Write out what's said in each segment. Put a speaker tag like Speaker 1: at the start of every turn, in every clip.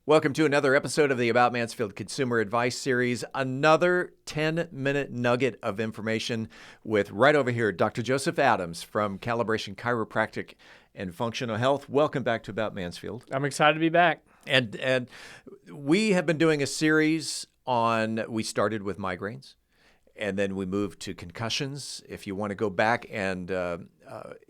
Speaker 1: Welcome to another episode of the About Mansfield Consumer Advice Series. Another 10-minute nugget of information with right over here, Dr. Joseph Adams from Calibration Chiropractic and Functional Health. Welcome back to About Mansfield.
Speaker 2: I'm excited to be back.
Speaker 1: And we have been doing a series on, we started with migraines, and then we moved to concussions. If you want to go back and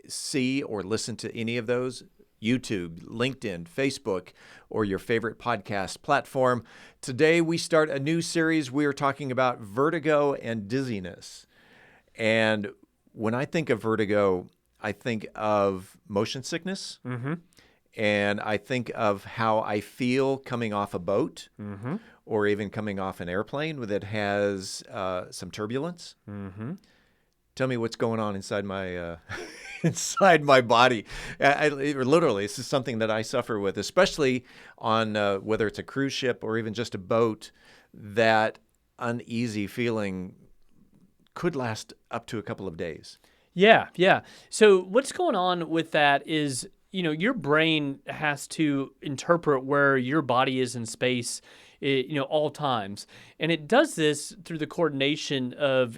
Speaker 1: see or listen to any of those, YouTube, LinkedIn, Facebook, or your favorite podcast platform. Today, we start a new series. We are talking about vertigo and dizziness. And when I think of vertigo, I think of motion sickness.
Speaker 2: Mm-hmm.
Speaker 1: And I think of how I feel coming off a boat or even coming off an airplane that has some turbulence.
Speaker 2: Mm-hmm.
Speaker 1: Tell me what's going on inside my inside my body. Literally, this is something that I suffer with, especially on whether it's a cruise ship or even just a boat. That uneasy feeling could last up to a couple of days.
Speaker 2: Yeah. So what's going on with that is, your brain has to interpret where your body is in space, all times. And it does this through the coordination of,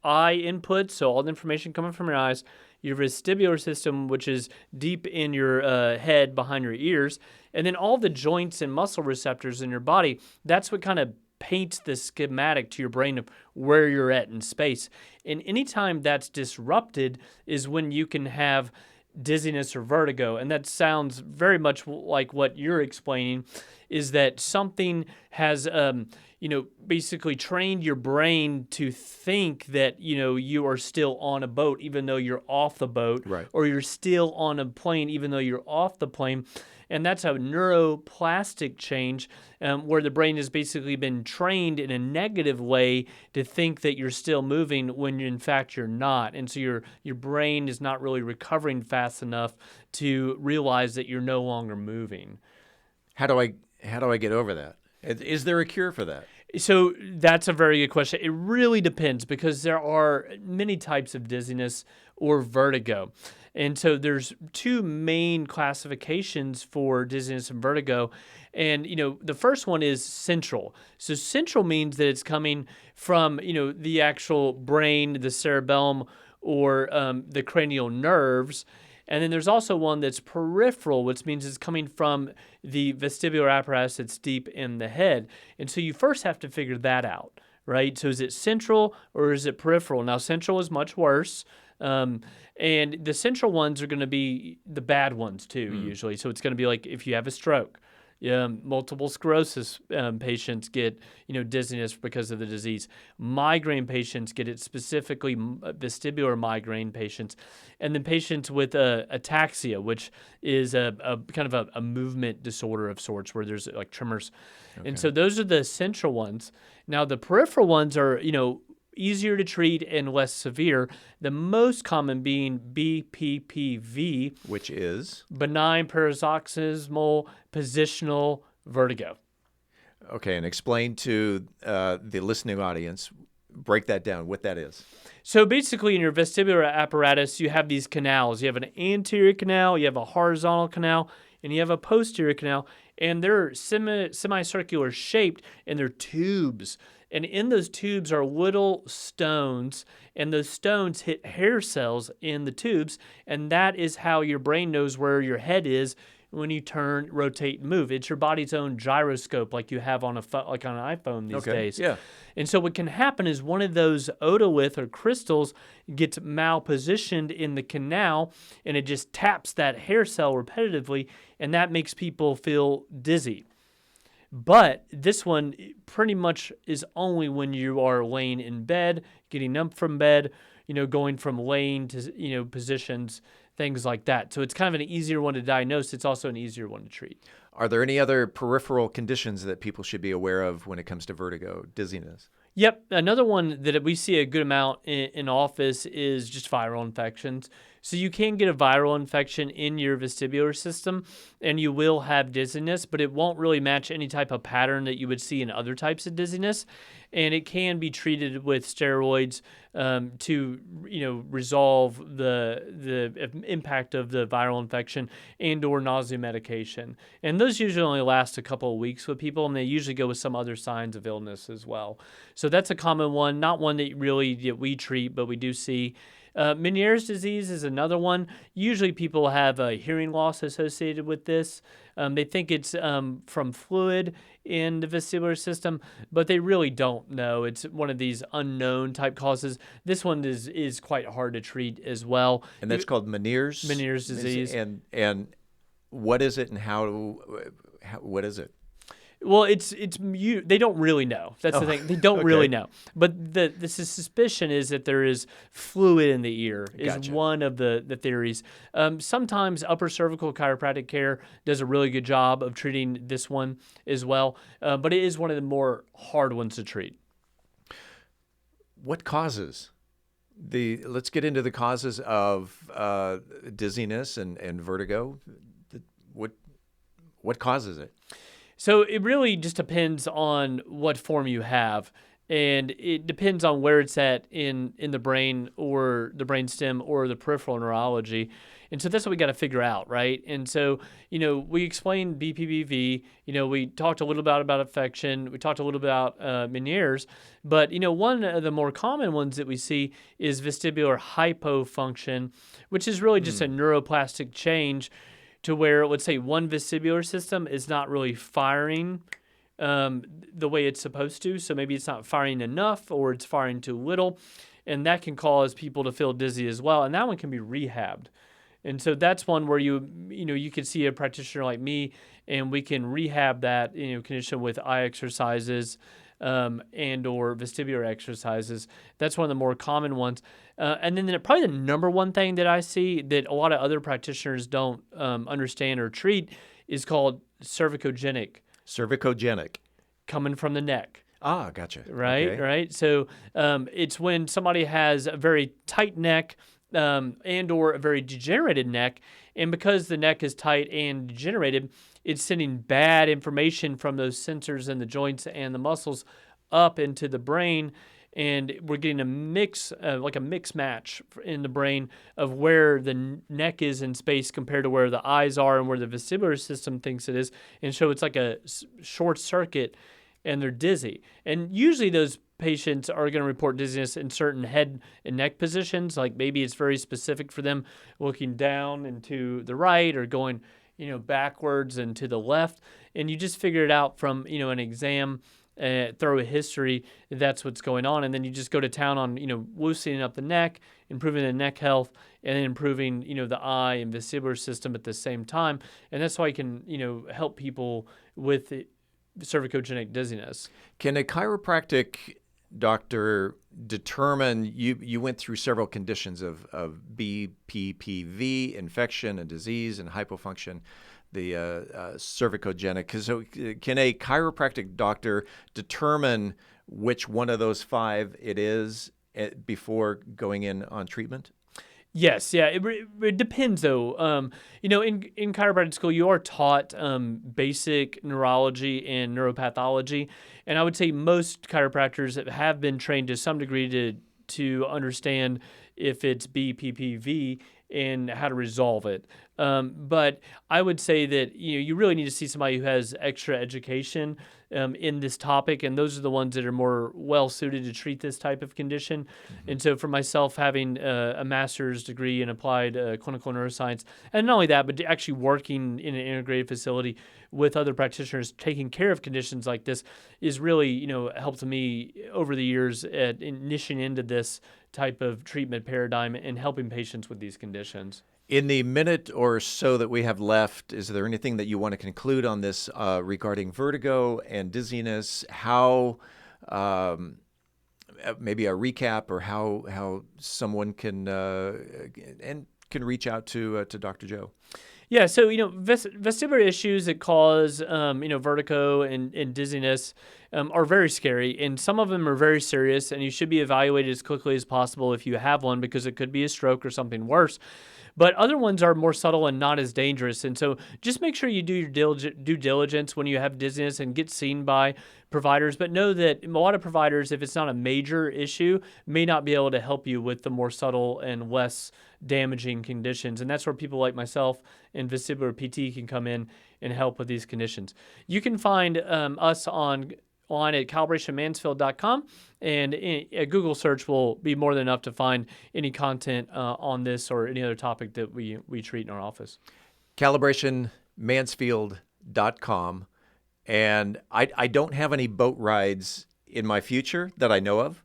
Speaker 2: eye input, so all the information coming from your eyes, your vestibular system, which is deep in your head behind your ears, and then all the joints and muscle receptors in your body. That's what kind of paints the schematic to your brain of where you're at in space. And anytime that's disrupted is when you can have dizziness or vertigo. And that sounds very much like what you're explaining, is that something has basically trained your brain to think that, you are still on a boat, even though you're off the boat,
Speaker 1: right,
Speaker 2: or you're still on a plane, even though you're off the plane. And that's a neuroplastic change where the brain has basically been trained in a negative way to think that you're still moving when in fact you're not. And so your brain is not really recovering fast enough to realize that you're no longer moving.
Speaker 1: How do I get over that? Is there a cure for that?
Speaker 2: So that's a very good question. It really depends because there are many types of dizziness or vertigo. And so there's two main classifications for dizziness and vertigo. And, the first one is central. So central means that it's coming from, the actual brain, the cerebellum, or the cranial nerves. And then there's also one that's peripheral, which means it's coming from the vestibular apparatus that's deep in the head. And so you first have to figure that out, right? So is it central or is it peripheral? Now, central is much worse. And the central ones are going to be the bad ones too, usually. So it's going to be like if you have a stroke. Multiple sclerosis patients get, dizziness because of the disease. Migraine patients get it, specifically vestibular migraine patients. And then patients with ataxia, which is a kind of a movement disorder of sorts where there's like tremors. Okay. And so those are the central ones. Now the peripheral ones are, easier to treat and less severe. The most common being BPPV,
Speaker 1: which is
Speaker 2: benign paroxysmal positional vertigo.
Speaker 1: Okay, and explain to the listening audience, break that down, what that is.
Speaker 2: So basically in your vestibular apparatus, you have these canals. You have an anterior canal, you have a horizontal canal, and you have a posterior canal, and they're semicircular shaped, and they're tubes. And in those tubes are little stones, and those stones hit hair cells in the tubes, and that is how your brain knows where your head is when you turn, rotate, and move. It's your body's own gyroscope, like you have on like on an iPhone these days.
Speaker 1: Yeah.
Speaker 2: And so what can happen is one of those otolith or crystals gets malpositioned in the canal, and it just taps that hair cell repetitively, and that makes people feel dizzy. But this one pretty much is only when you are laying in bed, getting up from bed, going from laying to, positions, things like that. So it's kind of an easier one to diagnose. It's also an easier one to treat.
Speaker 1: Are there any other peripheral conditions that people should be aware of when it comes to vertigo, dizziness?
Speaker 2: Yep. Another one that we see a good amount in office is just viral infections. So you can get a viral infection in your vestibular system, and you will have dizziness, but it won't really match any type of pattern that you would see in other types of dizziness. And it can be treated with steroids to, resolve the impact of the viral infection and/or nausea medication. And those usually only last a couple of weeks with people, and they usually go with some other signs of illness as well. So that's a common one, not one that we treat, but we do see. Meniere's disease is another one. Usually people have a hearing loss associated with this. They think it's from fluid in the vestibular system, but they really don't know. It's one of these unknown type causes. This one is quite hard to treat as well.
Speaker 1: And that's called
Speaker 2: Meniere's disease.
Speaker 1: And what is it, and what is it?
Speaker 2: Well, they don't really know. That's the thing. They don't really know. But the suspicion is that there is fluid in the ear is one of the theories. Sometimes upper cervical chiropractic care does a really good job of treating this one as well. But it is one of the more hard ones to treat.
Speaker 1: What causes let's get into the causes of dizziness and vertigo. What causes it?
Speaker 2: So it really just depends on what form you have, and it depends on where it's at in the brain or the brainstem or the peripheral neurology. And so that's what we got to figure out, right? And so, we explained BPPV, we talked a little about affection, we talked a little about Meniere's, but, one of the more common ones that we see is vestibular hypofunction, which is really just a neuroplastic change to where, let's say, one vestibular system is not really firing the way it's supposed to. So maybe it's not firing enough, or it's firing too little, and that can cause people to feel dizzy as well. And that one can be rehabbed. And so that's one where you could see a practitioner like me, and we can rehab that condition with eye exercises and or vestibular exercises. That's one of the more common ones. And then probably the number one thing that I see that a lot of other practitioners don't understand or treat is called cervicogenic.
Speaker 1: Cervicogenic.
Speaker 2: Coming from the neck.
Speaker 1: Ah, gotcha.
Speaker 2: Right,
Speaker 1: okay.
Speaker 2: right. So it's when somebody has a very tight neck and or a very degenerated neck, and because the neck is tight and degenerated, it's sending bad information from those sensors in the joints and the muscles up into the brain, and we're getting a mix, like a mix match in the brain of where the neck is in space compared to where the eyes are and where the vestibular system thinks it is, and so it's like a short circuit, and they're dizzy. And usually those patients are going to report dizziness in certain head and neck positions, like maybe it's very specific for them looking down and to the right or going backwards and to the left, and you just figure it out from an exam, thorough history. That's what's going on, and then you just go to town on loosening up the neck, improving the neck health, and then improving the eye and vestibular system at the same time, and that's why you can help people with cervicogenic dizziness.
Speaker 1: Can a chiropractic doctor determine, you went through several conditions of BPPV, infection and disease, and hypofunction, the cervicogenic. So can a chiropractic doctor determine which one of those five it is before going in on treatment?
Speaker 2: Yes, yeah, it depends though. In chiropractic school, you are taught basic neurology and neuropathology, and I would say most chiropractors have been trained to some degree to understand if it's BPPV and how to resolve it. But I would say that you really need to see somebody who has extra education in this topic, and those are the ones that are more well suited to treat this type of condition. Mm-hmm. And so for myself, having a master's degree in applied clinical neuroscience, and not only that, but actually working in an integrated facility with other practitioners taking care of conditions like this is really helped me over the years at niching into this type of treatment paradigm and helping patients with these conditions.
Speaker 1: In the minute or so that we have left, is there anything that you want to conclude on this regarding vertigo and dizziness? How, maybe a recap, or how someone can reach out to Dr. Joe?
Speaker 2: Yeah, so vestibular issues that cause vertigo and dizziness are very scary, and some of them are very serious, and you should be evaluated as quickly as possible if you have one because it could be a stroke or something worse. But other ones are more subtle and not as dangerous, and so just make sure you do your due diligence when you have dizziness and get seen by providers. But know that a lot of providers, if it's not a major issue, may not be able to help you with the more subtle and less damaging conditions. And that's where people like myself and vestibular PT can come in and help with these conditions. You can find us online at calibrationmansfield.com, and a Google search will be more than enough to find any content on this or any other topic that we treat in our office.
Speaker 1: calibrationmansfield.com. And I don't have any boat rides in my future that I know of,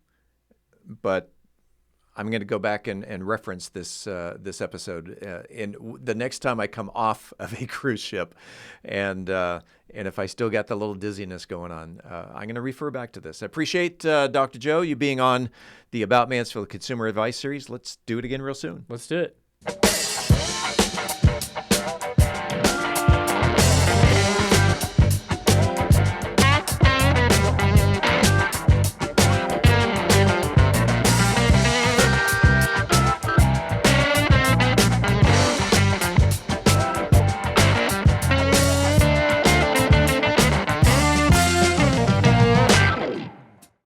Speaker 1: but I'm going to go back and reference this episode in the next time I come off of a cruise ship, and if I still got the little dizziness going on, I'm going to refer back to this. I appreciate Dr. Joe you being on the About Mansfield Consumer Advice Series. Let's do it again real soon.
Speaker 2: Let's do it.